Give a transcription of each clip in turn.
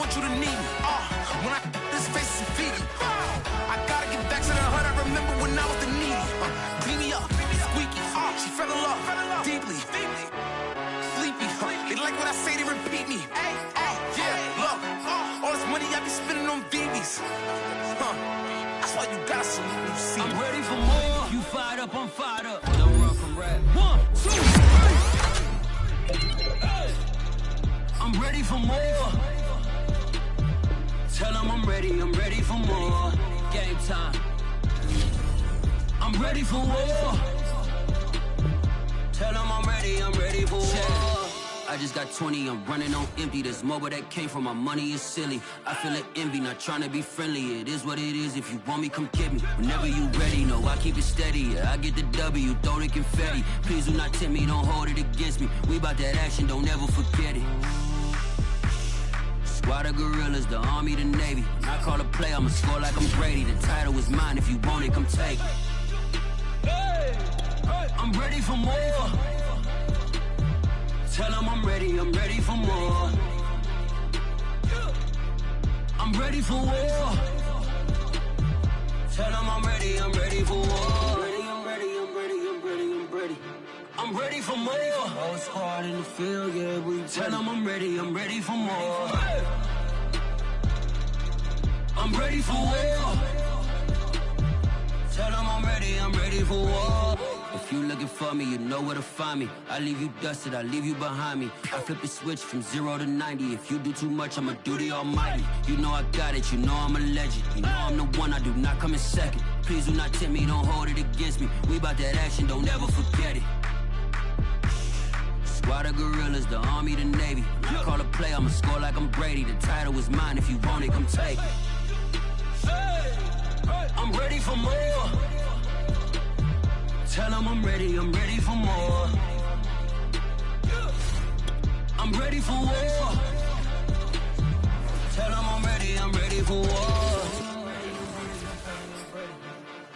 want you to need me. When I this face is feedy. I gotta get back to the hood. I remember when I was the needy. Beat me up, squeaky. She fell in love deeply. Sleepy. They like what I say, they repeat me. Yeah, look. All this money I be spending on BBs. That's why you got some new see. I'm ready for more. You fired up, I'm fired up. Don't run from rap. 1, 2, 3. I'm ready for more. Tell them I'm ready for more. Game time. I'm ready for war. Tell them I'm ready for war. I just got 20, I'm running on empty. This mobile that came from my money is silly. I feel like envy, not trying to be friendly. It is what it is, if you want me, come get me. Whenever you ready, no, I keep it steady. Yeah, I get the W, throw the confetti. Please do not tempt me, don't hold it against me. We about that action, don't ever forget it. Squad of gorillas, the army, the navy. When I call a play, I'ma score like I'm Brady. The title is mine, if you want it, come take it. I'm ready for more. Tell them I'm ready for more. I'm ready for war. Tell them I'm ready for war. I'm ready for more. Whole squad in the field, yeah, we tell them I'm ready for more. I'm ready for war. Tell them I'm ready for war. If you looking for me, you know where to find me. I leave you dusted, I leave you behind me. I flip the switch from 0 to 90. If you do too much, I'ma do the almighty. You know I got it, you know I'm a legend. You know I'm the one, I do not come in second. Please do not tempt me, don't hold it against me. We about that action, don't ever forget it. Squad of gorillas, the army, the navy. When I call a play, I'ma score like I'm Brady. The title is mine, if you want it, come take it. I'm ready for more. Tell them I'm ready for more. I'm ready for war. Tell them I'm ready for war.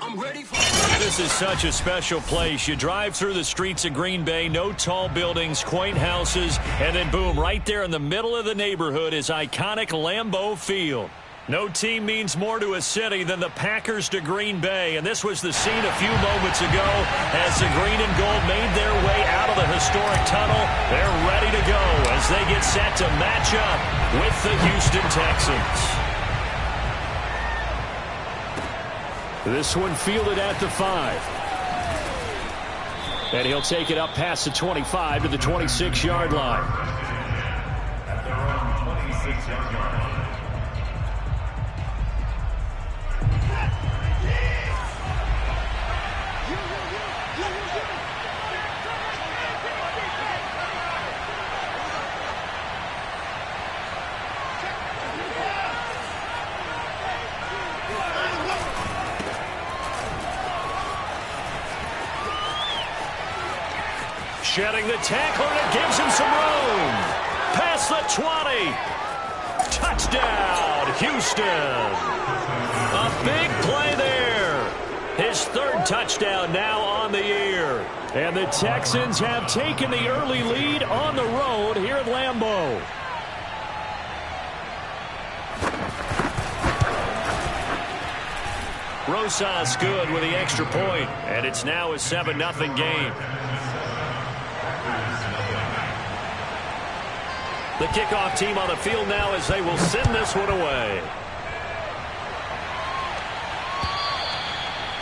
I'm ready for war. This is such a special place. You drive through the streets of Green Bay, no tall buildings, quaint houses, and then boom, right there in the middle of the neighborhood is iconic Lambeau Field. No team means more to a city than the Packers to Green Bay, and this was the scene a few moments ago as the green and gold made their way out of the historic tunnel. They're ready to go as they get set to match up with the Houston Texans. This one fielded at the 5. And he'll take it up past the 25 to the 26-yard line. At their own 26-yard line. Shedding the tackler, and it gives him some room. Past the 20. Touchdown, Houston. A big play there. His third touchdown now on the year. And the Texans have taken the early lead on the road here at Lambeau. Rosas good with the extra point, and it's now a 7-0 game. The kickoff team on the field now as they will send this one away.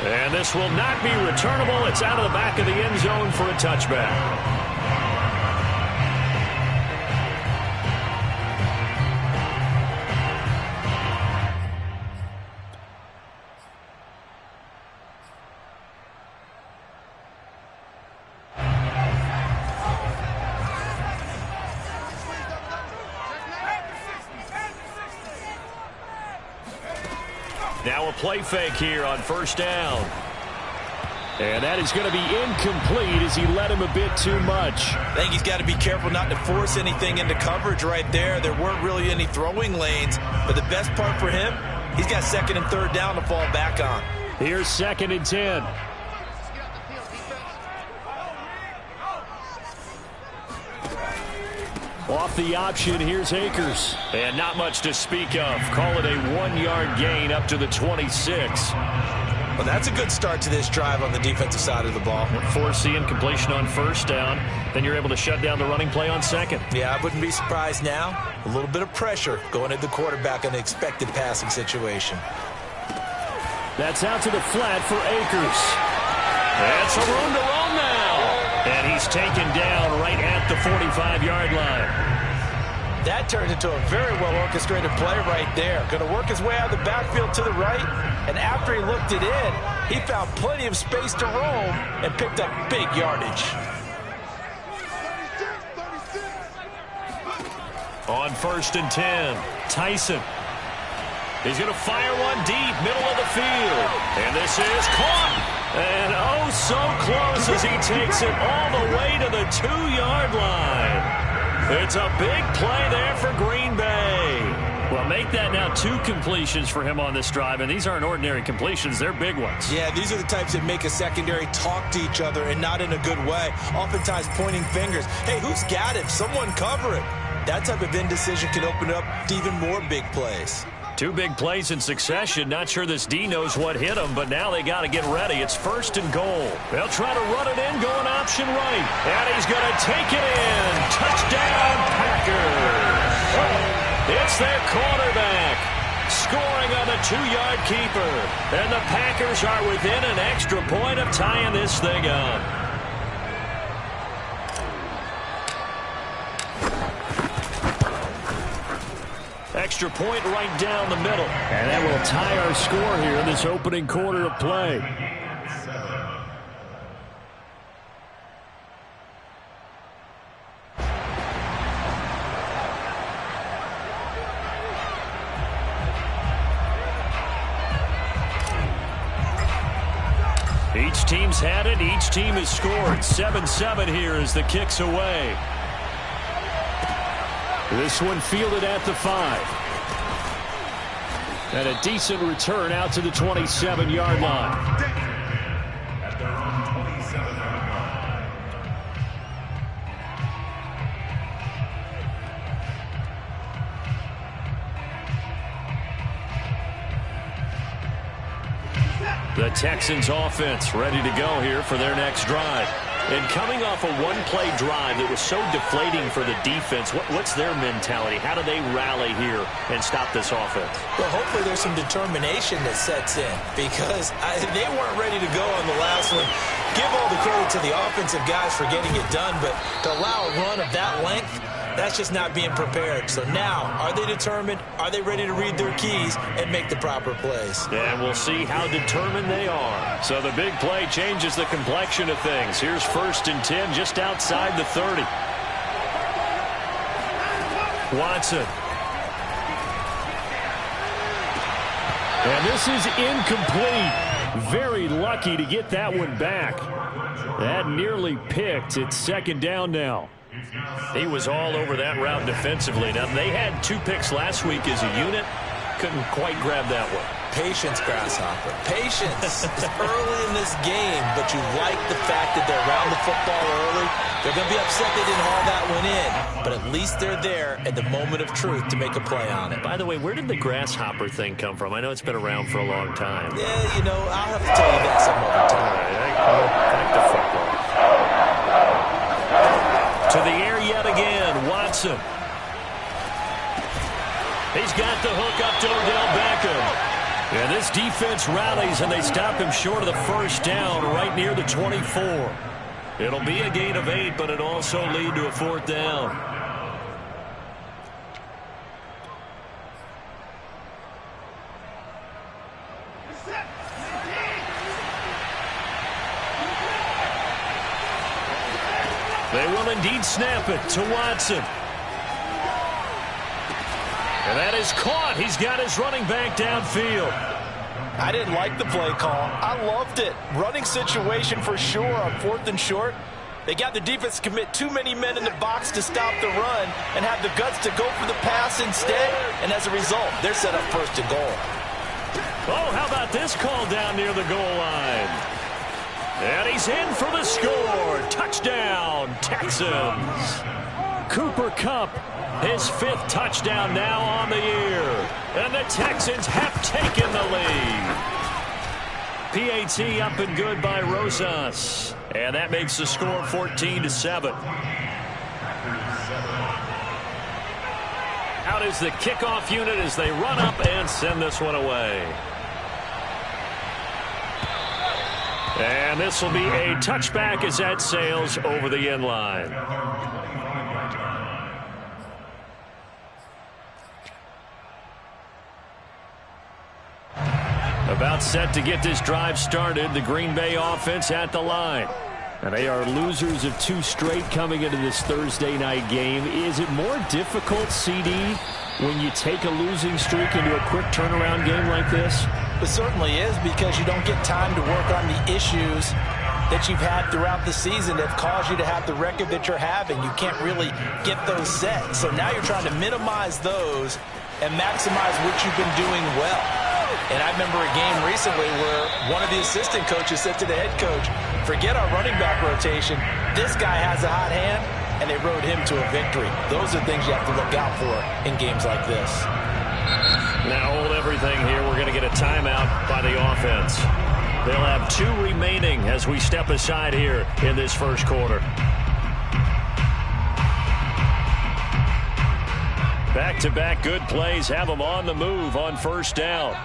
And this will not be returnable. It's out of the back of the end zone for a touchback. Now a play fake here on first down. And that is going to be incomplete as he led him a bit too much. I think he's got to be careful not to force anything into coverage right there. There weren't really any throwing lanes. But the best part for him, he's got second and third down to fall back on. Here's 2nd and 10. Off the option, here's Akers. And not much to speak of. Call it a 1-yard gain up to the 26. Well, that's a good start to this drive on the defensive side of the ball. Forcing completion on first down. Then you're able to shut down the running play on second. Yeah, I wouldn't be surprised now. A little bit of pressure going at the quarterback in an expected passing situation. That's out to the flat for Akers. That's a room to roam now. And he's taken down right at the 45-yard line. That turned into a very well-orchestrated play right there. Going to work his way out of the backfield to the right, and after he looked it in, he found plenty of space to roam and picked up big yardage. On 1st and 10, Tyson. He's going to fire one deep, middle of the field. And this is caught. And oh, so close as he takes it all the way to the 2-yard line. It's a big play there for Green Bay. Well, make that now 2 completions for him on this drive, and these aren't ordinary completions. They're big ones. Yeah, these are the types that make a secondary talk to each other and not in a good way. Oftentimes pointing fingers. Hey, who's got it? Someone cover it. That type of indecision can open up to even more big plays. 2 big plays in succession. Not sure this D knows what hit him, but now they got to get ready. It's 1st and goal. They'll try to run it in, going option right. And he's going to take it in. Touchdown, Packers. It's their quarterback scoring on the 2-yard keeper. And the Packers are within an extra point of tying this thing up. Extra point right down the middle. And that will tie our score here in this opening quarter of play. Each team's had it. Each team has scored. 7-7 here as the kick's away. This one fielded at the 5. And a decent return out to the 27-yard line. At their own 27-yard line. The Texans offense ready to go here for their next drive. And coming off a one-play drive that was so deflating for the defense, what's their mentality? How do they rally here and stop this offense? Well, hopefully there's some determination that sets in because they weren't ready to go on the last one. Give all the credit to the offensive guys for getting it done, but to allow a run of that length, that's just not being prepared. So now, are they determined? Are they ready to read their keys and make the proper plays? And we'll see how determined they are. So the big play changes the complexion of things. Here's 1st and 10 just outside the 30. Watson. And this is incomplete. Very lucky to get that one back. That nearly picked. It's 2nd down now. He was all over that route defensively. Now, they had 2 picks last week as a unit. Couldn't quite grab that one. Patience, Grasshopper. Patience is early in this game, but you like the fact that they're around the football early. They're going to be upset they didn't haul that one in, but at least they're there at the moment of truth to make a play on it. By the way, where did the Grasshopper thing come from? I know it's been around for a long time. Yeah, you know, I'll have to tell you that some other time. All right, back to football. To the air yet again, Watson. He's got the hook up to Odell Beckham. And this defense rallies, and they stop him short of the 1st down right near the 24. It'll be a gain of 8, but it'll also lead to a 4th down. They will indeed snap it to Watson. And that is caught. He's got his running back downfield. I didn't like the play call. I loved it. Running situation for sure on 4th and short. They got the defense to commit too many men in the box to stop the run and have the guts to go for the pass instead. And as a result, they're set up 1st and goal. Oh, how about this call down near the goal line? And he's in for the score. Touchdown, Texans. Cooper Kupp, his 5th touchdown now on the year. And the Texans have taken the lead. PAT up and good by Rosas. And that makes the score 14-7. Out is the kickoff unit as they run up and send this one away. And this will be a touchback as that sails over the end line. About set to get this drive started, the Green Bay offense at the line. And they are losers of 2 straight coming into this Thursday night game. Is it more difficult, CD, when you take a losing streak into a quick turnaround game like this? It certainly is, because you don't get time to work on the issues that you've had throughout the season that caused you to have the record that you're having. You can't really get those set. So now you're trying to minimize those and maximize what you've been doing well. And I remember a game recently where one of the assistant coaches said to the head coach, forget our running back rotation. This guy has a hot hand, and they rode him to a victory. Those are things you have to look out for in games like this. Now hold everything here. We're going to get a timeout by the offense. They'll have 2 remaining as we step aside here in this first quarter. Back-to-back good plays have them on the move on first down.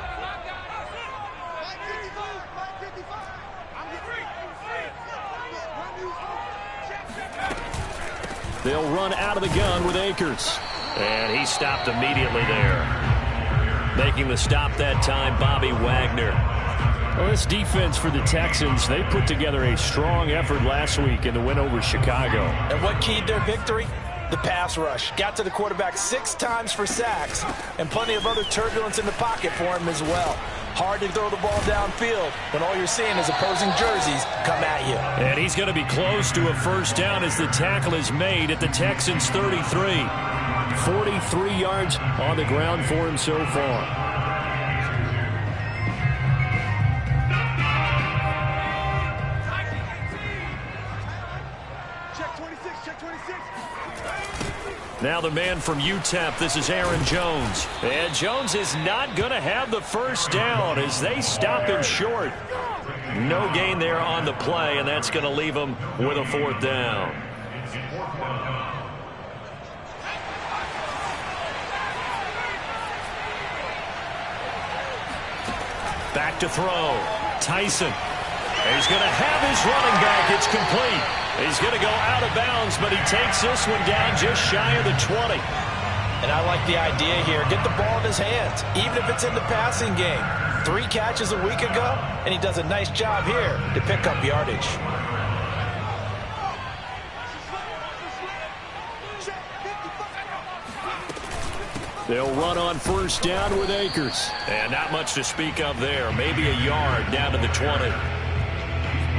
They'll run out of the gun with Akers. And he stopped immediately there. Making the stop that time, Bobby Wagner. Well, this defense for the Texans, they put together a strong effort last week in the win over Chicago. And what keyed their victory? The pass rush. Got to the quarterback 6 times for sacks, and plenty of other turbulence in the pocket for him as well. Hard to throw the ball downfield when all you're seeing is opposing jerseys come at you. And he's going to be close to a first down as the tackle is made at the Texans' 33. 43 yards on the ground for him so far. Now the man from UTEP, this is Aaron Jones. And Jones is not going to have the first down as they stop him short. No gain there on the play, and that's going to leave him with a 4th down. Back to throw. Tyson. He's going to have his running back. It's complete. He's going to go out of bounds, but he takes this one down just shy of the 20. And I like the idea here. Get the ball in his hands, even if it's in the passing game. 3 catches a week ago, and he does a nice job here to pick up yardage. They'll run on first down with Akers. And not much to speak of there. Maybe a yard down to the 20.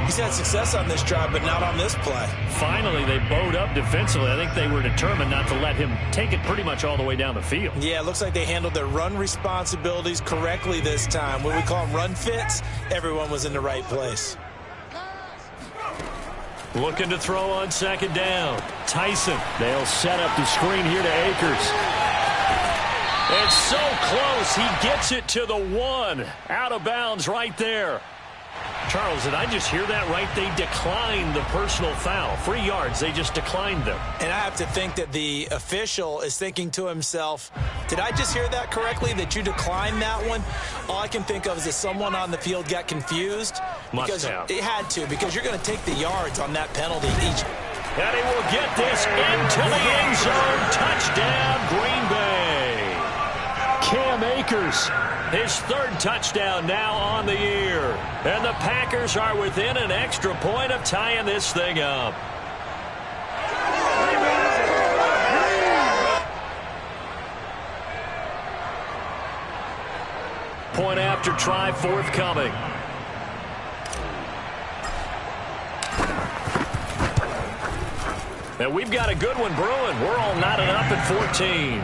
He's had success on this drive, but not on this play. Finally, they bowed up defensively. I think they were determined not to let him take it pretty much all the way down the field. Yeah, it looks like they handled their run responsibilities correctly this time. When we call them run fits, everyone was in the right place. Looking to throw on second down. Tyson. They'll set up the screen here to Akers. It's so close. He gets it to the 1. Out of bounds right there. Charles, did I just hear that right? They declined the personal foul. 3 yards, they just declined them. And I have to think that the official is thinking to himself, did I just hear that correctly, that you declined that one? All I can think of is that someone on the field got confused. Must have. It had to, because you're going to take the yards on that penalty each. And he will get this into the end zone. Touchdown, Green Bay. Cam Akers, his 3rd touchdown now on the year. And the Packers are within an extra point of tying this thing up. Point after try forthcoming. And we've got a good one brewing. We're all knotted up at 14.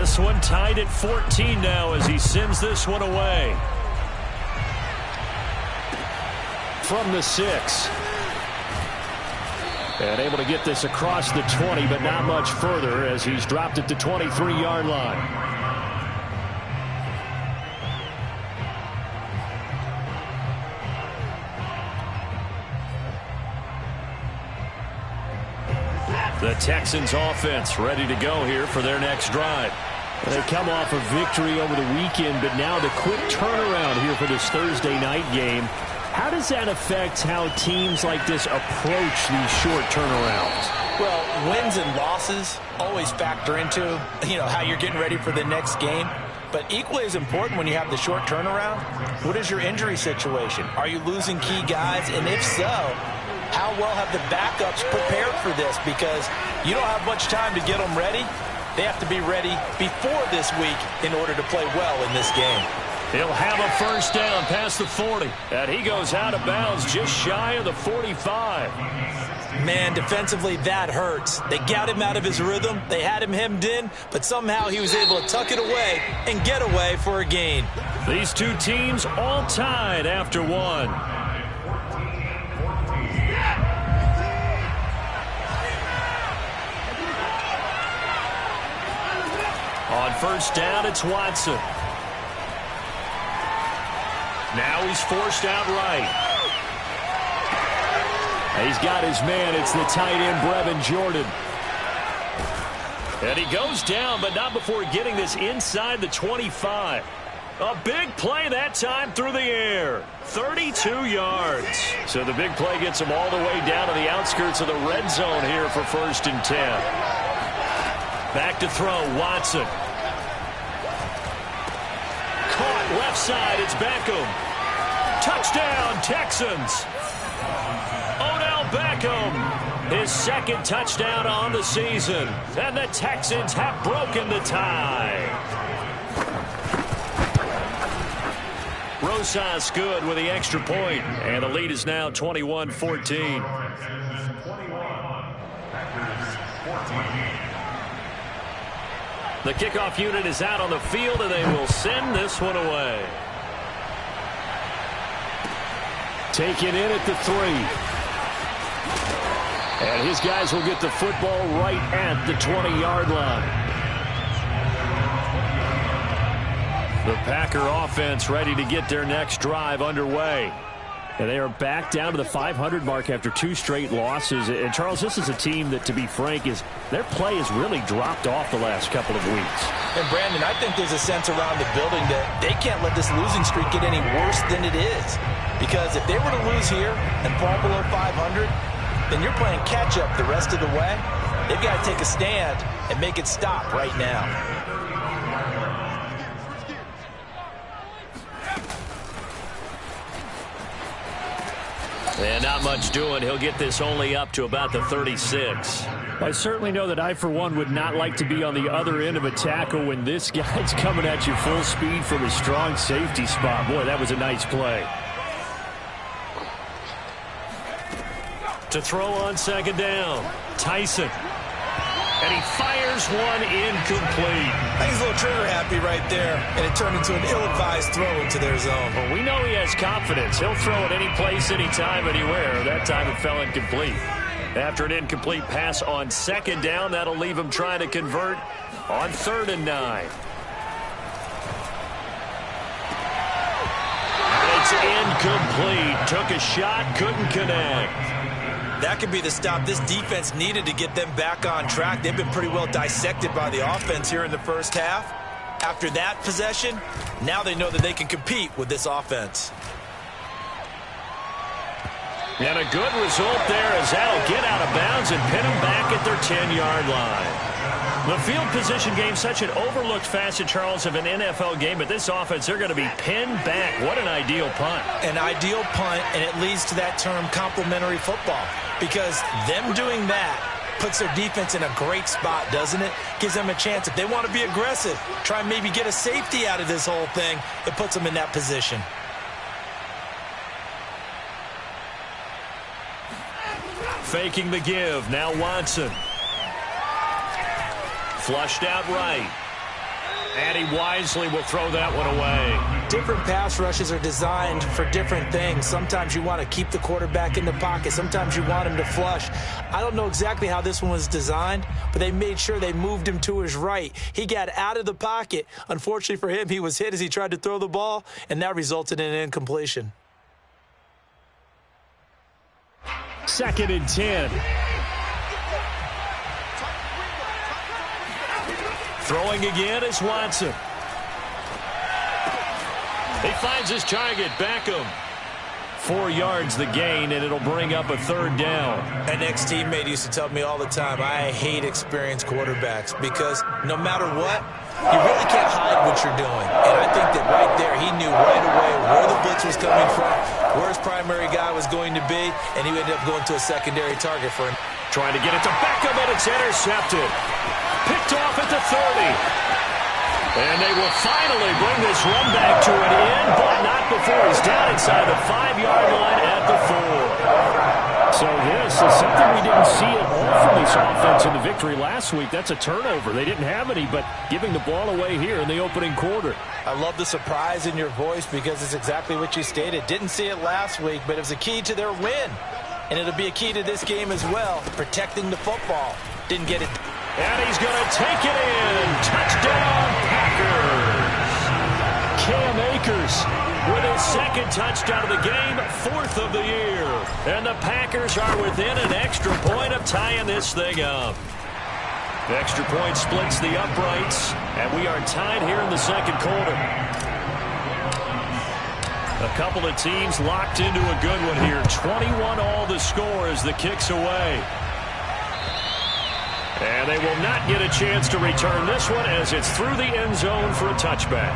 This one tied at 14 now as he sends this one away. From the 6. And able to get this across the 20, but not much further as he's dropped it to 23-yard line. The Texans offense ready to go here for their next drive. They come off a victory over the weekend, but now the quick turnaround here for this Thursday night game. How does that affect how teams like this approach these short turnarounds? Well, wins and losses always factor into, how you're getting ready for the next game. But equally as important when you have the short turnaround, what is your injury situation? Are you losing key guys? And if so, how well have the backups prepared for this? Because you don't have much time to get them ready. They have to be ready before this week in order to play well in this game. He'll have a first down past the 40. And he goes out of bounds just shy of the 45. Man, defensively, that hurts. They got him out of his rhythm. They had him hemmed in, but somehow he was able to tuck it away and get away for a gain. These two teams all tied after one. On first down, it's Watson. Now he's forced out right. He's got his man. It's the tight end, Brevin Jordan. And he goes down, but not before getting this inside the 25. A big play that time through the air. 32 yards. So the big play gets him all the way down to the outskirts of the red zone here for 1st and 10. Back to throw, Watson. Caught left side, it's Beckham. Touchdown, Texans. Odell Beckham, his second touchdown on the season. And the Texans have broken the tie. Rosas good with the extra point. And the lead is now 21-14. The kickoff unit is out on the field, and they will send this one away. Taken in at the 3. And his guys will get the football right at the 20-yard line. The Packer offense ready to get their next drive underway. And they are back down to the 500 mark after 2 straight losses. And, Charles, this is a team that, to be frank, their play has really dropped off the last couple of weeks. And, Brandon, I think there's a sense around the building that they can't let this losing streak get any worse than it is. Because if they were to lose here and fall below 500, then you're playing catch-up the rest of the way. They've got to take a stand and make it stop right now. And not much doing. He'll get this only up to about the 36. I certainly know that I, for one, would not like to be on the other end of a tackle when this guy's coming at you full speed from a strong safety spot. Boy, that was a nice play. To throw on second down, Tyson. And he fires one incomplete. I think he's a little trigger happy right there, and it turned into an ill-advised throw into their zone. Well, we know he has confidence. He'll throw it any place, anytime, anywhere. That time it fell incomplete. After an incomplete pass on second down, that'll leave him trying to convert on 3rd and 9. It's incomplete. Took a shot, couldn't connect. That could be the stop this defense needed to get them back on track. They've been pretty well dissected by the offense here in the first half. After that possession, now they know that they can compete with this offense. And a good result there as that'll get out of bounds and pin them back at their 10-yard line. The field position game, such an overlooked facet, Charles, of an NFL game, but this offense, they're going to be pinned back. What an ideal punt. An ideal punt, and it leads to that term complementary football, because them doing that puts their defense in a great spot, doesn't it? Gives them a chance. If they want to be aggressive, try and maybe get a safety out of this whole thing, it puts them in that position. Faking the give. Now Watson. Flushed out right. And he wisely will throw that one away. Different pass rushes are designed for different things. Sometimes you want to keep the quarterback in the pocket. Sometimes you want him to flush. I don't know exactly how this one was designed, but they made sure they moved him to his right. He got out of the pocket. Unfortunately for him, he was hit as he tried to throw the ball, and that resulted in an incompletion. 2nd and 10. Throwing again is Watson. He finds his target, Beckham. 4 yards the gain, and it'll bring up a 3rd down. An ex-teammate used to tell me all the time, I hate experienced quarterbacks because no matter what, you really can't hide what you're doing. And I think that right there, he knew right away where the blitz was coming from, where his primary guy was going to be, and he ended up going to a secondary target for him. Trying to get it to Beckham, and it's intercepted. Picked off at the 30. And they will finally bring this run back to an end, but not before he's down inside the 5-yard line at the 4. So this is something we didn't see at all from this offense in the victory last week. That's a turnover. They didn't have any, but giving the ball away here in the opening quarter. I love the surprise in your voice because it's exactly what you stated. Didn't see it last week, but it was a key to their win. And it'll be a key to this game as well, protecting the football. Didn't get it. And he's going to take it in. Touchdown, Packers. Cam Akers with his 2nd touchdown of the game, 4th of the year. And the Packers are within an extra point of tying this thing up. The extra point splits the uprights, and we are tied here in the 2nd quarter. A couple of teams locked into a good one here. 21 all the score as the kick's away. And they will not get a chance to return this one as it's through the end zone for a touchback.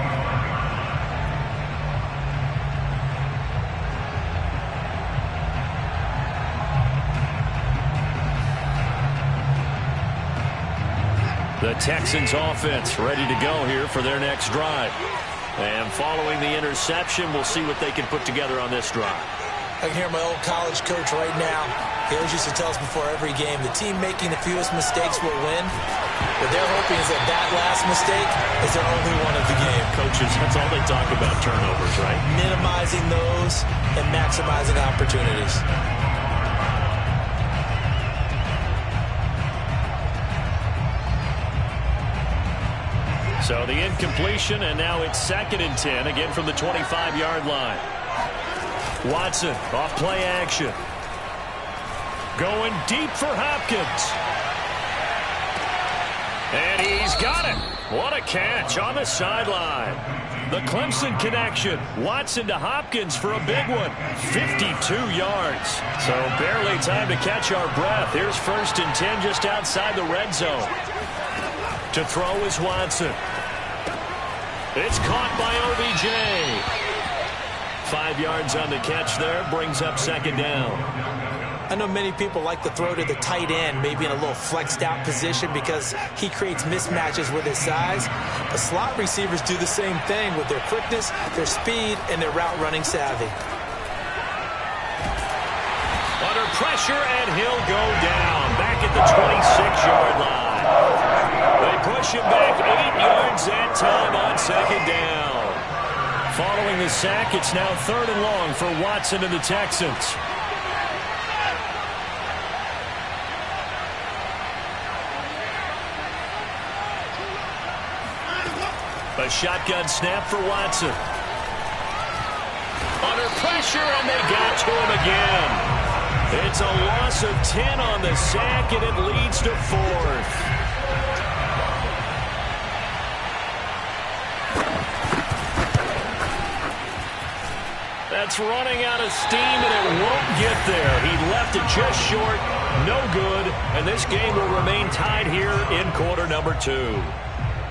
The Texans offense ready to go here for their next drive. And following the interception, we'll see what they can put together on this drive. I can hear my old college coach right now. He always used to tell us before every game, the team making the fewest mistakes will win. What they're hoping is that that last mistake is their only one of the game. Coaches, that's all they talk about, turnovers, right? Minimizing those and maximizing opportunities. So the incompletion, and now it's 2nd and 10, again from the 25-yard line. Watson off play action. Going deep for Hopkins. And he's got it. What a catch on the sideline. The Clemson connection. Watson to Hopkins for a big one. 52 yards. So barely time to catch our breath. Here's 1st and 10 just outside the red zone. To throw is Watson. It's caught by OBJ. 5 yards on the catch there, brings up 2nd down. I know many people like to throw to the tight end, maybe in a little flexed out position because he creates mismatches with his size. But slot receivers do the same thing with their quickness, their speed, and their route running savvy. Under pressure, and he'll go down back at the 26-yard line. They push him back 8 yards that time on 2nd down. Following the sack, it's now 3rd and long for Watson and the Texans. A shotgun snap for Watson. Under pressure, and they got to him again. It's a loss of 10 on the sack, and it leads to 4th. That's running out of steam, and it won't get there. He left it just short, no good, and this game will remain tied here in quarter number 2.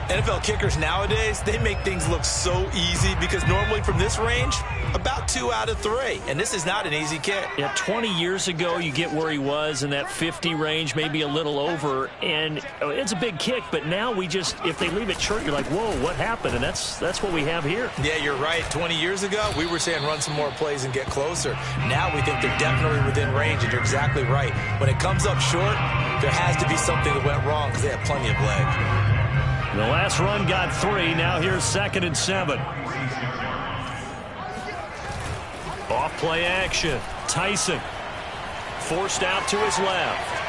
NFL kickers nowadays, they make things look so easy because normally from this range, about 2 out of 3. And this is not an easy kick. Yeah, 20 years ago, you get where he was in that 50 range, maybe a little over. And it's a big kick, but now we just, if they leave it short, you're like, whoa, what happened? And that's what we have here. Yeah, you're right. 20 years ago, we were saying run some more plays and get closer. Now we think they're definitely within range, and you're exactly right. When it comes up short, there has to be something that went wrong because they have plenty of leg. The last run got 3. Now here's 2nd and 7. Off play action. Tyson forced out to his left.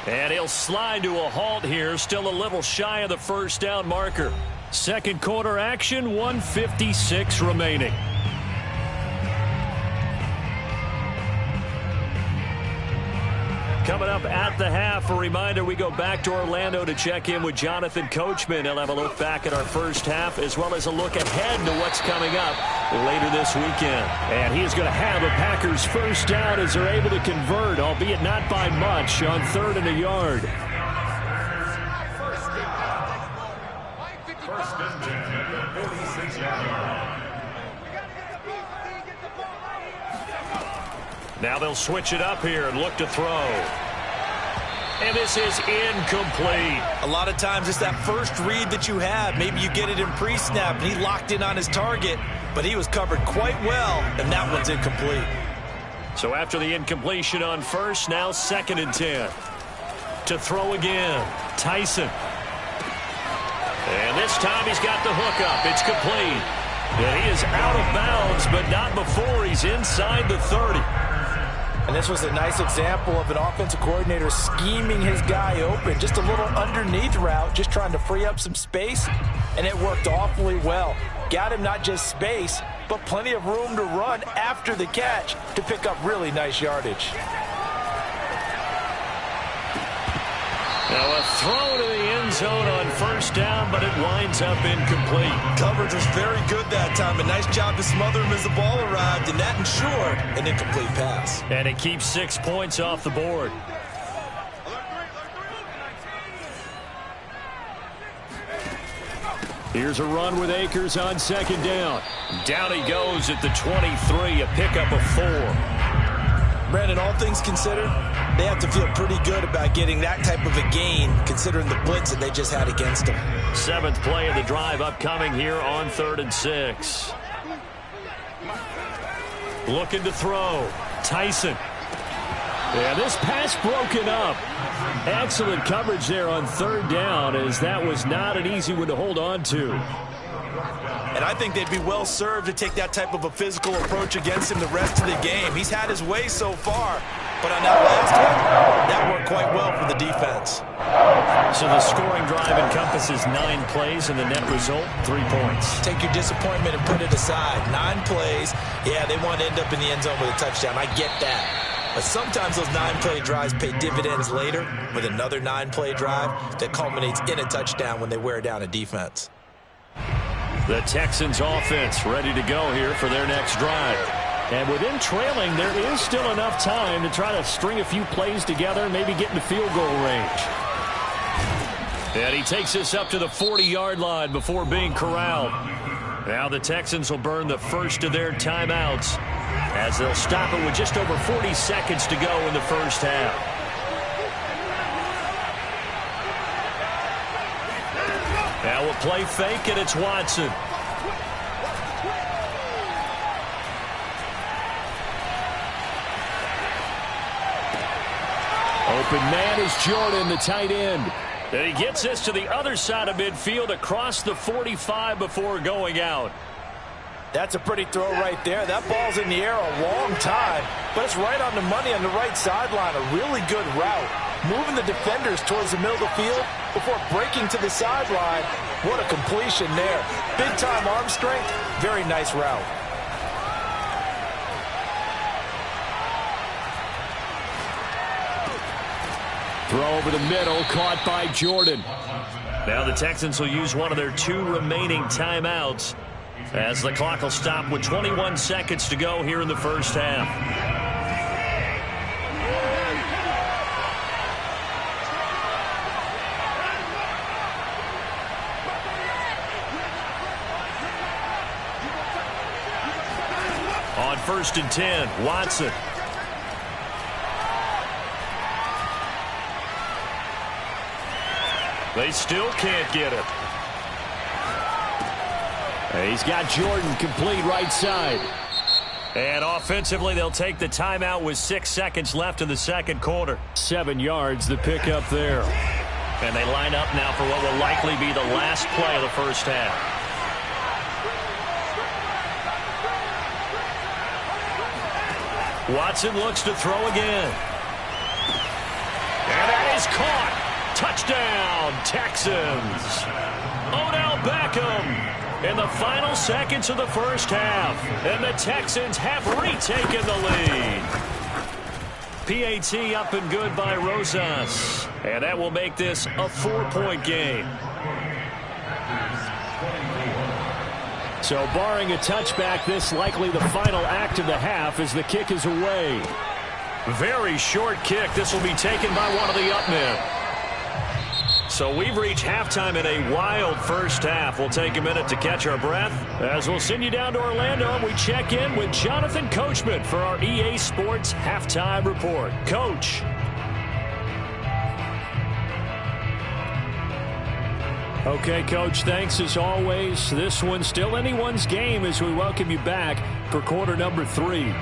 And he'll slide to a halt here. Still a little shy of the first down marker. Second quarter action, 1:56 remaining. Coming up at the half, a reminder, we go back to Orlando to check in with Jonathan Coachman. He'll have a look back at our first half as well as a look ahead to what's coming up later this weekend. And he is going to have a Packers first down as they're able to convert, albeit not by much, on 3rd and a yard. First and 10 at the 46-yard line. Now they'll switch it up here and look to throw. And this is incomplete. A lot of times it's that first read that you have. Maybe you get it in pre-snap, and he locked in on his target, but he was covered quite well, and that one's incomplete. So after the incompletion on first, now 2nd and 10. To throw again, Tyson. And this time he's got the hook up. It's complete. And he is out of bounds, but not before he's inside the 30. And this was a nice example of an offensive coordinator scheming his guy open. Just a little underneath route, just trying to free up some space, and it worked awfully well. Got him not just space, but plenty of room to run after the catch to pick up really nice yardage. Now a throw to the end zone on first down, but it winds up incomplete. Coverage was very good that time. A nice job to smother him as the ball arrived, and that ensured an incomplete pass. And it keeps 6 points off the board. Here's a run with Akers on 2nd down. Down he goes at the 23, a pickup of 4. Brandon, all things considered, they have to feel pretty good about getting that type of a gain, considering the blitz that they just had against them. 7th play of the drive upcoming here on 3rd and 6. Looking to throw. Tyson. Yeah, this pass broken up. Excellent coverage there on 3rd down, as that was not an easy one to hold on to. And I think they'd be well served to take that type of a physical approach against him the rest of the game. He's had his way so far, but on that last one, that worked quite well for the defense. So the scoring drive encompasses 9 plays, and the net result, 3 points. Take your disappointment and put it aside. 9 plays, yeah, they want to end up in the end zone with a touchdown. I get that. But sometimes those 9-play drives pay dividends later with another 9-play drive that culminates in a touchdown when they wear down a defense. The Texans offense ready to go here for their next drive. And within trailing, there is still enough time to try to string a few plays together, maybe get into field goal range. And he takes this up to the 40-yard line before being corralled. Now the Texans will burn the first of their timeouts as they'll stop it with just over 40 seconds to go in the first half. Now we'll play fake, and it's Watson. Open man is Jordan, the tight end. And he gets this to the other side of midfield across the 45 before going out. That's a pretty throw right there. That ball's in the air a long time, but it's right on the money on the right sideline. A really good route. Moving the defenders towards the middle of the field before breaking to the sideline. What a completion there. Big-time arm strength. Very nice route. Throw over the middle, caught by Jordan. Now the Texans will use one of their 2 remaining timeouts as the clock will stop with 21 seconds to go here in the first half. On 1st and 10, Watson. They still can't get it. He's got Jordan complete right side. And offensively, they'll take the timeout with 6 seconds left in the second quarter. 7 yards, the pickup there. And they line up now for what will likely be the last play of the first half. Watson looks to throw again. And that is caught. Touchdown, Texans. Odell Beckham in the final seconds of the first half. And the Texans have retaken the lead. PAT up and good by Rosas. And that will make this a 4-point game. So barring a touchback, this likely the final act of the half as the kick is away. Very short kick. This will be taken by one of the up men. So we've reached halftime in a wild first half. We'll take a minute to catch our breath as we'll send you down to Orlando and we check in with Jonathan Coachman for our EA Sports Halftime Report. Coach. Okay, Coach, thanks as always. This one's still anyone's game as we welcome you back for quarter number 3.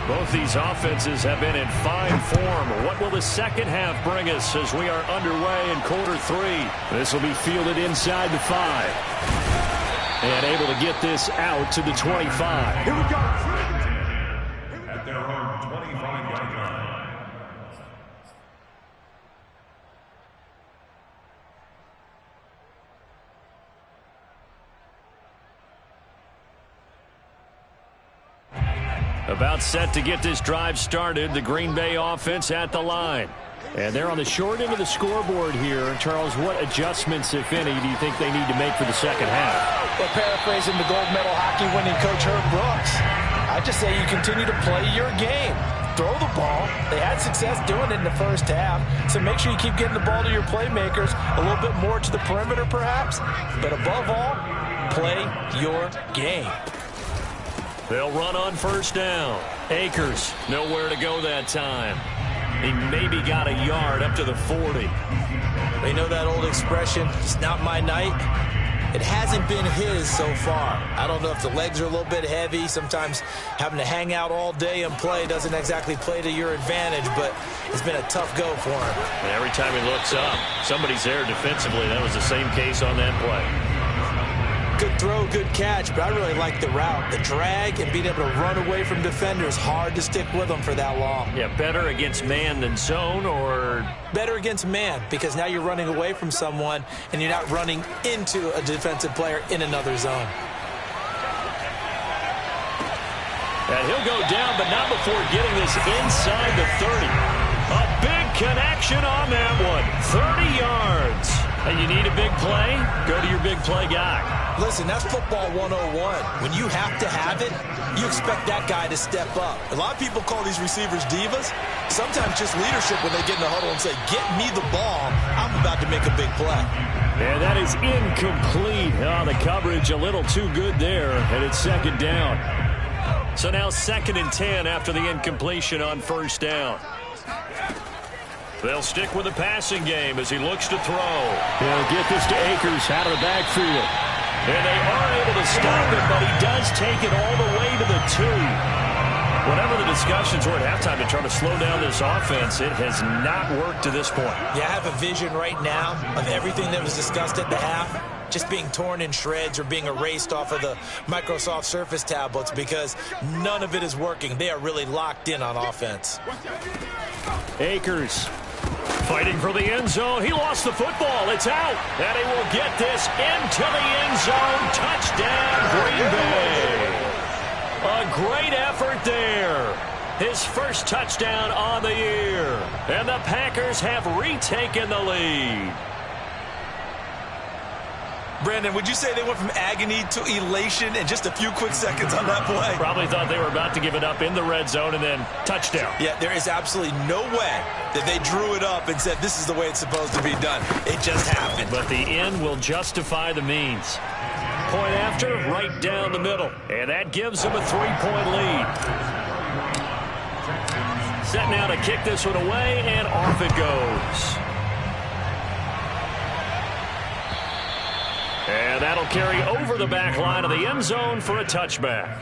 Both these offenses have been in fine form. What will the second half bring us as we are underway in quarter 3? This will be fielded inside the 5. And able to get this out to the 25. Here we go. At their own 25-yard line. About set to get this drive started. The Green Bay offense at the line. And they're on the short end of the scoreboard here. Charles, what adjustments, if any, do you think they need to make for the second half? Well, paraphrasing the gold medal hockey winning coach Herb Brooks, I just say you continue to play your game. Throw the ball. They had success doing it in the first half, so make sure you keep getting the ball to your playmakers, a little bit more to the perimeter perhaps, but above all, play your game. They'll run on first down. Akers, nowhere to go that time. He maybe got a yard up to the 40. They know that old expression, it's not my night. It hasn't been his so far. I don't know if the legs are a little bit heavy. Sometimes having to hang out all day and play doesn't exactly play to your advantage, but it's been a tough go for him. And every time he looks up, somebody's there defensively. That was the same case on that play. Good throw, good catch, but I really like the route. The drag and being able to run away from defenders, hard to stick with them for that long. Yeah, better against man than zone, or? Better against man, because now you're running away from someone and you're not running into a defensive player in another zone. And he'll go down, but not before getting this inside the 30. A big connection on that one. 30 yards. And you need a big play? Go to your big play guy. Listen, that's football 101. When you have to have it, you expect that guy to step up. A lot of people call these receivers divas. Sometimes just leadership when they get in the huddle and say, get me the ball, I'm about to make a big play. And that is incomplete. Oh, the coverage a little too good there, and it's second down. So now 2nd and 10 after the incompletion on first down. They'll stick with the passing game as he looks to throw. He'll get this to Akers out of the backfield. And they are able to stop it, but he does take it all the way to the 2. Whatever the discussions were at halftime to try to slow down this offense, it has not worked to this point. Yeah, I have a vision right now of everything that was discussed at the half just being torn in shreds or being erased off of the Microsoft Surface tablets because none of it is working. They are really locked in on offense. Akers fighting for the end zone. He lost the football. It's out. And he will get this into the end zone. Touchdown, Green Bay. A great effort there. His first touchdown on the year. And the Packers have retaken the lead. Brandon, would you say they went from agony to elation in just a few quick seconds on that play? Probably thought they were about to give it up in the red zone and then touchdown. Yeah, there is absolutely no way that they drew it up and said this is the way it's supposed to be done. It just happened. But the end will justify the means. Point after, right down the middle. And that gives them a 3-point lead. Set now to kick this one away, and off it goes. And that'll carry over the back line of the end zone for a touchback.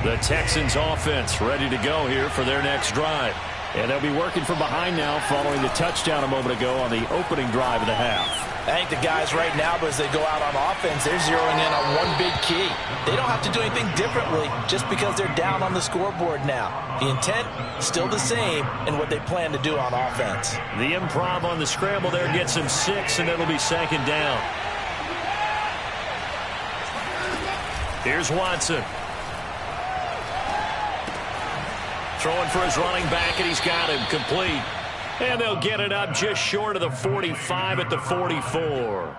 The Texans offense ready to go here for their next drive. And they'll be working from behind now following the touchdown a moment ago on the opening drive of the half. I think the guys right now, as they go out on offense, they're zeroing in on one big key. They don't have to do anything differently just because they're down on the scoreboard now. The intent, still the same in what they plan to do on offense. The improv on the scramble there gets him 6, and it'll be second down. Here's Watson. Throwing for his running back, and he's got him complete. And they'll get it up just short of the 45 at the 44.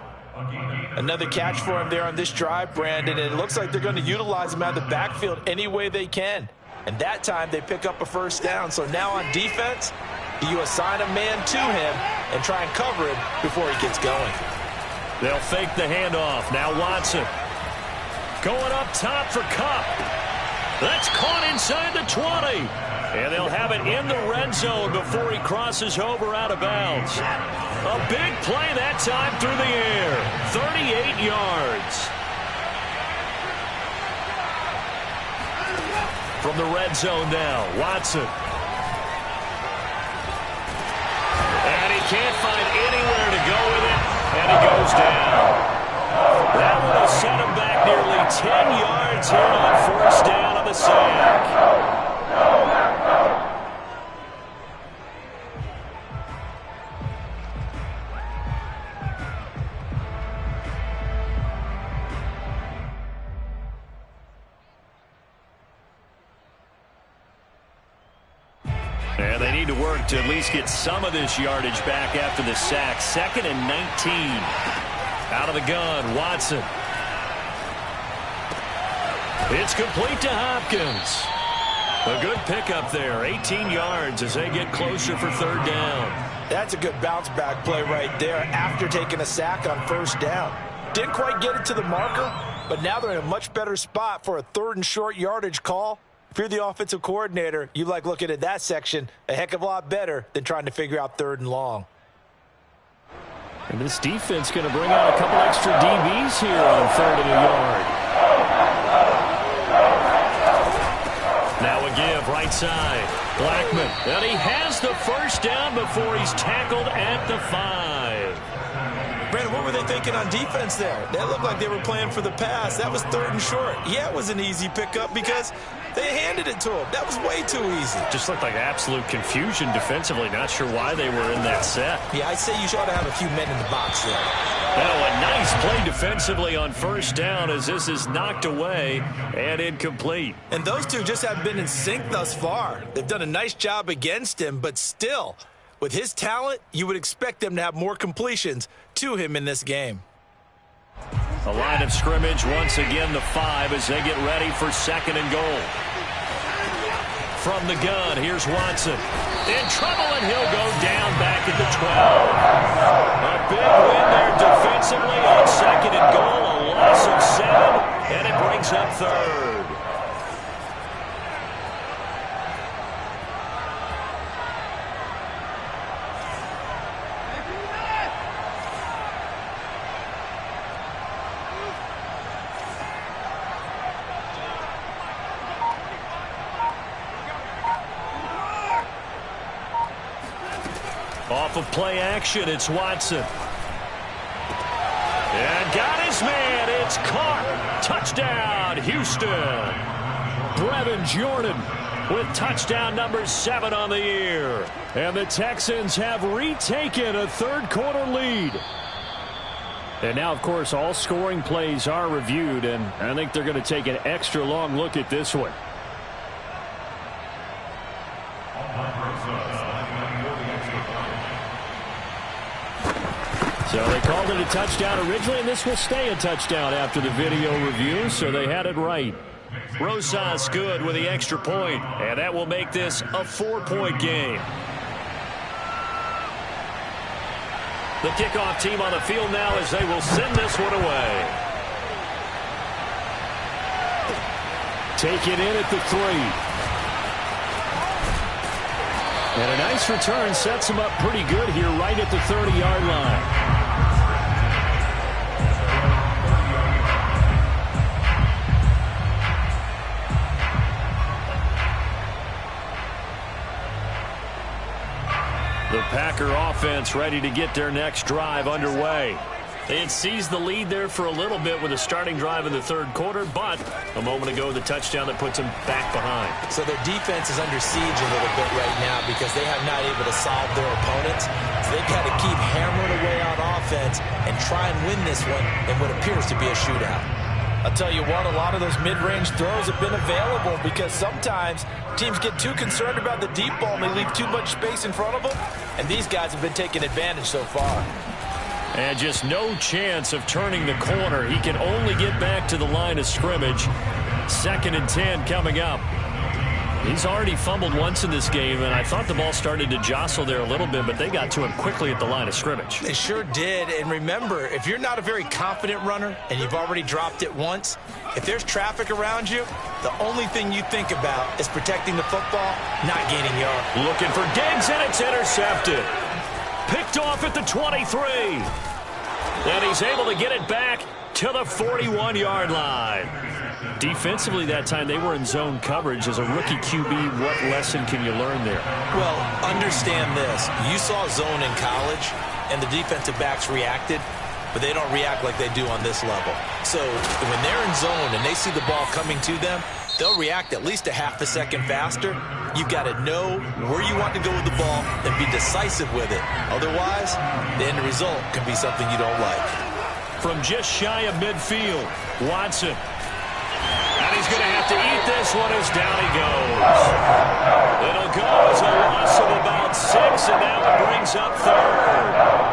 Another catch for him there on this drive, Brandon, and it looks like they're going to utilize him out of the backfield any way they can. And that time they pick up a first down. So now on defense, you assign a man to him and try and cover him before he gets going. They'll fake the handoff. Now Watson. Going up top for Kupp. That's caught inside the 20. And they'll have it in the red zone before he crosses over out of bounds. A big play that time through the air. 38 yards. From the red zone now, Watson. And he can't find anywhere to go with it, and he goes down. That would have set him back nearly 10 yards here on first down on the sack. And they need to work to at least get some of this yardage back after the sack. 2nd and 19. Out of the gun, Watson. It's complete to Hopkins. A good pickup there. 18 yards as they get closer for third down. That's a good bounce-back play right there after taking a sack on first down. Didn't quite get it to the marker, but now they're in a much better spot for a 3rd and short yardage call. If you're the offensive coordinator, you like looking at that section a heck of a lot better than trying to figure out 3rd and long. And this defense going to bring out a couple extra DBs here on 3rd and a yard. Now a give, right side. Blackman. And he has the first down before he's tackled at the 5. Brandon, what were they thinking on defense there? That looked like they were playing for the pass. That was 3rd and short. Yeah, it was an easy pickup because they handed it to him. That was way too easy. Just looked like absolute confusion defensively. Not sure why they were in that set. Yeah, I'd say you should have a few men in the box there. Oh, a nice play defensively on first down as this is knocked away and incomplete. And those two just haven't been in sync thus far. They've done a nice job against him, but still, with his talent, you would expect them to have more completions to him in this game. A line of scrimmage once again, the 5 as they get ready for 2nd and goal. From the gun, here's Watson. In trouble, and he'll go down back at the 12. A big win there defensively on 2nd and goal. A loss of 7, and it brings up 3rd. Off of play action, it's Watson. And got his man. It's caught. Touchdown, Houston. Brevin Jordan with touchdown number 7 on the year. And the Texans have retaken a 3rd quarter lead. And now, of course, all scoring plays are reviewed, and I think they're going to take an extra long look at this one. So they called it a touchdown originally, and this will stay a touchdown after the video review, so they had it right. Rosas good with the extra point, and that will make this a 4-point game. The kickoff team on the field now as they will send this one away. Take it in at the 3. And a nice return sets him up pretty good here right at the 30-yard line. The Packer offense ready to get their next drive underway. They had seized the lead there for a little bit with a starting drive in the third quarter, but a moment ago the touchdown that puts them back behind. So their defense is under siege a little bit right now because they have not able to solve their opponents. So they've got to keep hammering away on offense and try and win this one in what appears to be a shootout. I'll tell you what, a lot of those mid-range throws have been available because sometimes teams get too concerned about the deep ball and they leave too much space in front of them, and these guys have been taking advantage so far. And just no chance of turning the corner. He can only get back to the line of scrimmage. 2nd and 10 coming up. He's already fumbled once in this game, and I thought the ball started to jostle there a little bit, but they got to him quickly at the line of scrimmage. They sure did. And remember, if you're not a very confident runner and you've already dropped it once, if there's traffic around you, the only thing you think about is protecting the football, not gaining yards. Looking for Diggs, and it's intercepted. Picked off at the 23. And he's able to get it back to the 41-yard line. Defensively that time, they were in zone coverage. As a rookie QB, what lesson can you learn there? Well, understand this. You saw zone in college, and the defensive backs reacted, but they don't react like they do on this level. So when they're in zone and they see the ball coming to them, they'll react at least a half a second faster. You've got to know where you want to go with the ball and be decisive with it. Otherwise, the end result can be something you don't like. From just shy of midfield, Watson. And he's going to have to eat this one as down he goes. It'll go as a loss of about 6, and now it brings up 3rd.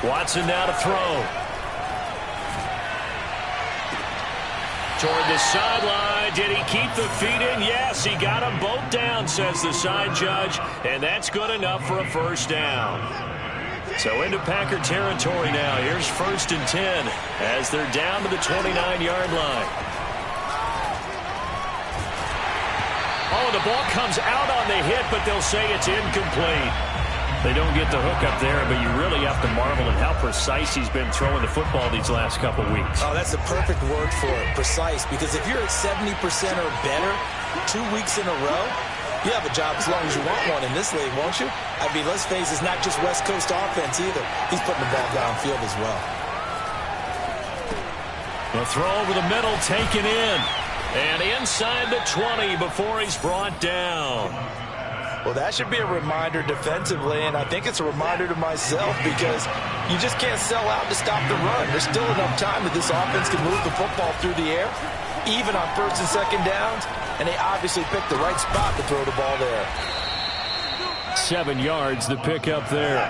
Watson now to throw. Toward the sideline. Did he keep the feet in? Yes, he got them both down, says the side judge. And that's good enough for a first down. So into Packer territory now. Here's 1st and 10 as they're down to the 29-yard line. Oh, the ball comes out on the hit, but they'll say it's incomplete. They don't get the hook up there, but you really have to marvel at how precise he's been throwing the football these last couple weeks. Oh, that's the perfect word for it, precise, because if you're at 70% or better 2 weeks in a row, you have a job as long as you want one in this league, won't you? I mean, let's face it, it's not just West Coast offense either. He's putting the ball downfield as well. The throw over the middle, taken in. And inside the 20 before he's brought down. Well, that should be a reminder defensively, and I think it's a reminder to myself because you just can't sell out to stop the run. There's still enough time that this offense can move the football through the air, even on 1st and 2nd downs, and they obviously picked the right spot to throw the ball there. 7 yards to pick up there.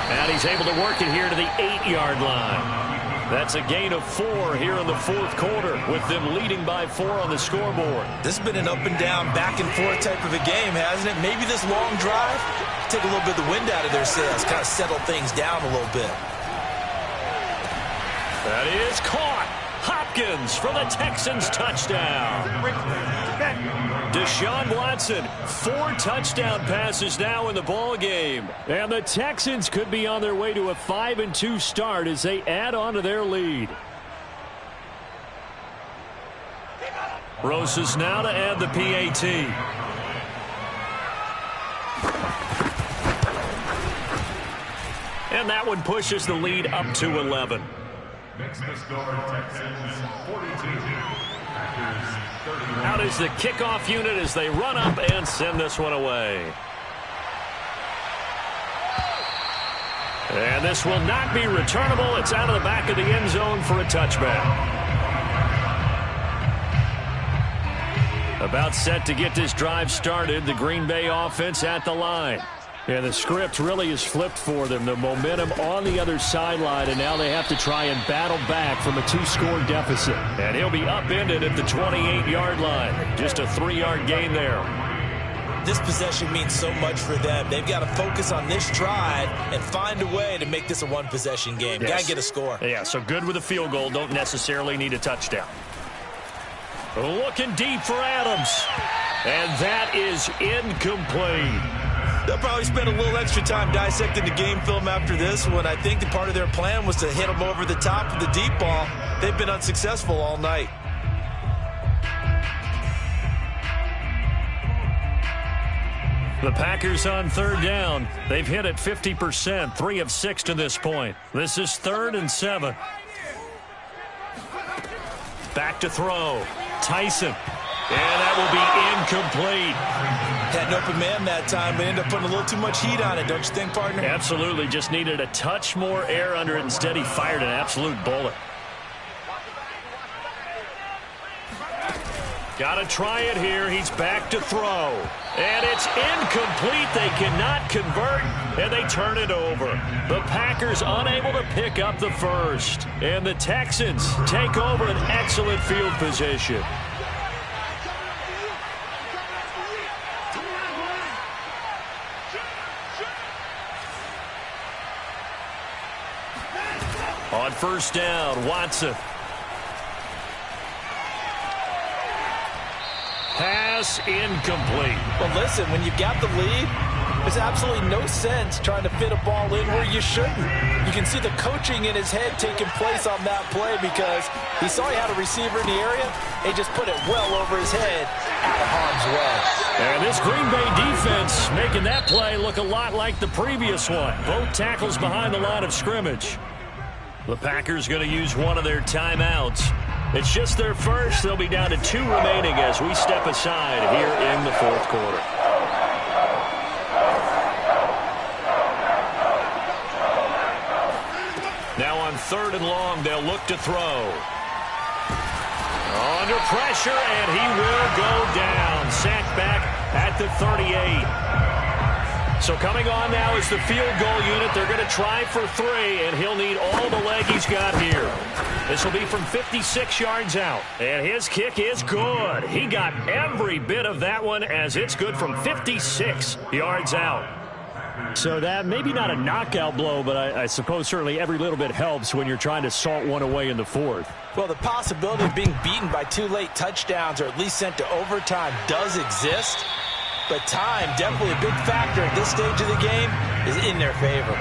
And he's able to work it here to the 8-yard line. That's a gain of 4 here in the 4th quarter, with them leading by 4 on the scoreboard. This has been an up-and-down, back-and-forth type of a game, hasn't it? Maybe this long drive, take a little bit of the wind out of their sails, kind of settle things down a little bit. That is caught. Hopkins for the Texans touchdown. Deshaun Watson, 4 touchdown passes now in the ball game. And the Texans could be on their way to a 5-2 start as they add on to their lead. Rosas now to add the PAT. And that one pushes the lead up to 11. Makes the score Texans 42. Packers 31. Out is the kickoff unit as they run up and send this one away. And this will not be returnable. It's out of the back of the end zone for a touchback. About set to get this drive started. The Green Bay offense at the line. And the script really is flipped for them. The momentum on the other sideline, and now they have to try and battle back from a 2-score deficit. And he'll be upended at the 28-yard line. Just a 3-yard gain there. This possession means so much for them. They've got to focus on this drive and find a way to make this a one-possession game. Yes. Got to get a score. Yeah, so good with a field goal. Don't necessarily need a touchdown. Looking deep for Adams. And that is incomplete. They'll probably spend a little extra time dissecting the game film after this one. I think the part of their plan was to hit them over the top of the deep ball. They've been unsuccessful all night. The Packers on 3rd down. They've hit it 50%, 3 of 6 to this point. This is 3rd and 7. Back to throw. Tyson. And that will be incomplete. Had an open man that time, but ended up putting a little too much heat on it, don't you think, partner? Absolutely. Just needed a touch more air under it. Instead, he fired an absolute bullet. Got to try it here. He's back to throw. And it's incomplete. They cannot convert, and they turn it over. The Packers unable to pick up the first. And the Texans take over an excellent field position. On 1st down, Watson. Pass incomplete. Well, listen, when you've got the lead, there's absolutely no sense trying to fit a ball in where you shouldn't. You can see the coaching in his head taking place on that play because he saw he had a receiver in the area. He just put it well over his head out of harm's way. And this Green Bay defense making that play look a lot like the previous one. Both tackles behind the line of scrimmage. The Packers going to use one of their timeouts. It's just their first. They'll be down to 2 remaining as we step aside here in the 4th quarter. Now on 3rd and long, they'll look to throw. Under pressure, and he will go down. Sacked back at the 38. So coming on now is the field goal unit. They're going to try for 3, and he'll need all the leg he's got here. This will be from 56 yards out, and his kick is good. He got every bit of that one as it's good from 56 yards out. So that maybe not a knockout blow, but I suppose certainly every little bit helps when you're trying to salt one away in the 4th. Well, the possibility of being beaten by 2 late touchdowns or at least sent to overtime does exist. But time, definitely a big factor at this stage of the game, is in their favor.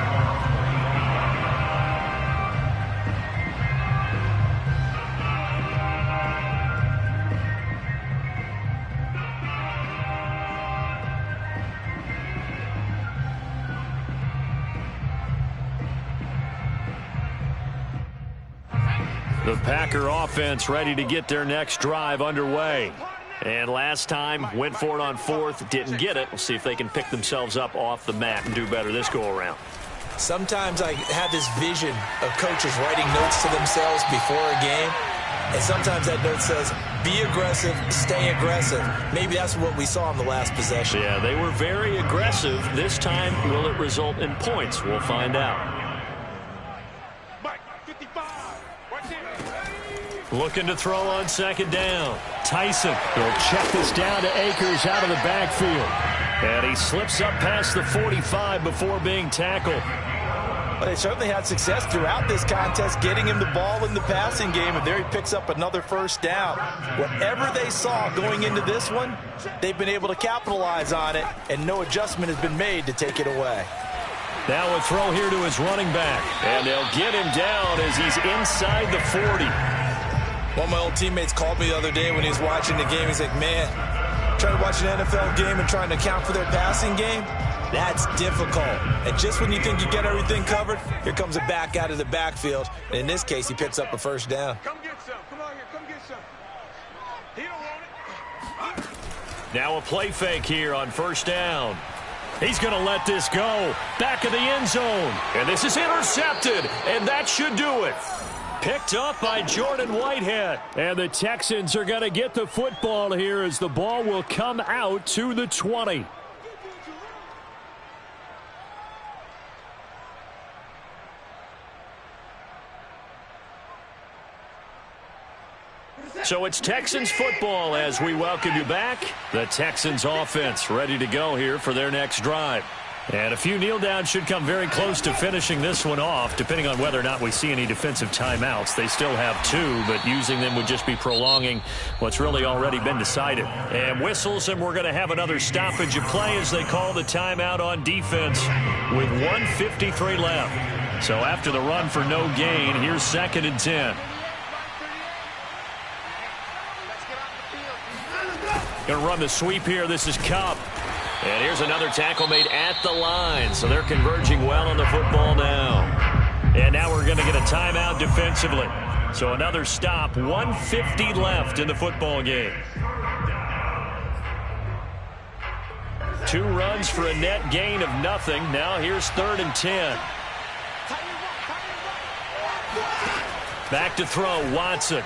The Packer offense ready to get their next drive underway. And last time, went for it on 4th, didn't get it. We'll see if they can pick themselves up off the mat and do better this go-around. Sometimes I have this vision of coaches writing notes to themselves before a game. And sometimes that note says, be aggressive, stay aggressive. Maybe that's what we saw in the last possession. Yeah, they were very aggressive. This time, will it result in points? We'll find out. Looking to throw on 2nd down. Tyson will check this down to Akers out of the backfield. And he slips up past the 45 before being tackled. Well, they certainly had success throughout this contest getting him the ball in the passing game, and there he picks up another 1st down. Whatever they saw going into this one, they've been able to capitalize on it, and no adjustment has been made to take it away. Now a throw here to his running back, and they'll get him down as he's inside the 40. One of my old teammates called me the other day when he was watching the game. He's like, man, trying to watch an NFL game and trying to account for their passing game, that's difficult. And just when you think you get everything covered, here comes a back out of the backfield. And in this case, he picks up a 1st down. Come get some. Come on here. Come get some. He don't want it. Now a play fake here on 1st down. He's going to let this go. Back of the end zone. And this is intercepted. And that should do it. Picked up by Jordan Whitehead. And the Texans are going to get the football here as the ball will come out to the 20. So it's Texans football as we welcome you back. The Texans offense ready to go here for their next drive. And a few kneel downs should come very close to finishing this one off, depending on whether or not we see any defensive timeouts. They still have 2, but using them would just be prolonging what's really already been decided. And whistles, and we're going to have another stoppage of play as they call the timeout on defense with 1:53 left. So after the run for no gain, here's 2nd and 10. Going to run the sweep here. This is Cup. And here's another tackle made at the line. So they're converging well on the football now. And now we're going to get a timeout defensively. So another stop. 1:50 left in the football game. 2 runs for a net gain of nothing. Now here's 3rd and 10. Back to throw, Watson.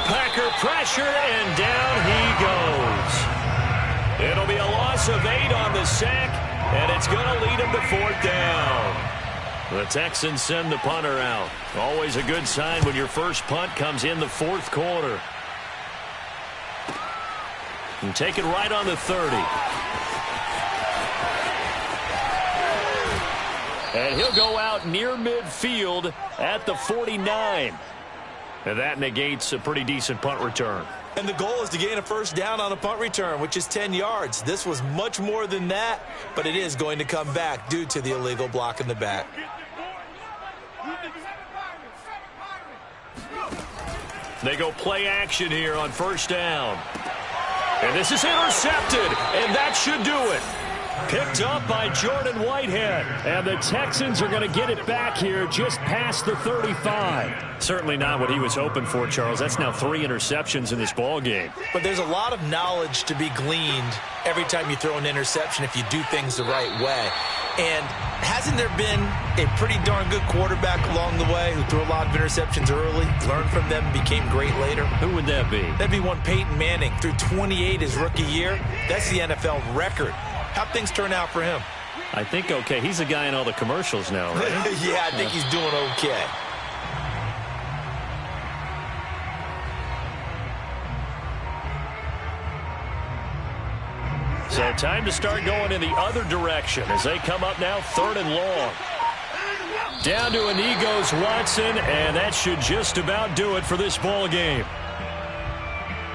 Packer pressure, and down he goes. It'll be a loss of 8 on the sack, and it's going to lead him to 4th down. The Texans send the punter out. Always a good sign when your first punt comes in the 4th quarter. And take it right on the 30. And he'll go out near midfield at the 49. And that negates a pretty decent punt return. And the goal is to gain a first down on a punt return, which is 10 yards. This was much more than that, but it is going to come back due to the illegal block in the back. They go play action here on 1st down. And this is intercepted, and that should do it. Picked up by Jordan Whitehead. And the Texans are going to get it back here just past the 35. Certainly not what he was hoping for, Charles. That's now 3 interceptions in this ball game. But there's a lot of knowledge to be gleaned every time you throw an interception if you do things the right way. And hasn't there been a pretty darn good quarterback along the way who threw a lot of interceptions early, learned from them, became great later? Who would that be? That'd be one Peyton Manning. Threw 28 his rookie year. That's the NFL record. How'd things turn out for him? I think okay. He's a guy in all the commercials now, right? Yeah, I think he's doing okay. So time to start going in the other direction as they come up now 3rd and long. Down to a knee goes Watson, and that should just about do it for this ball game.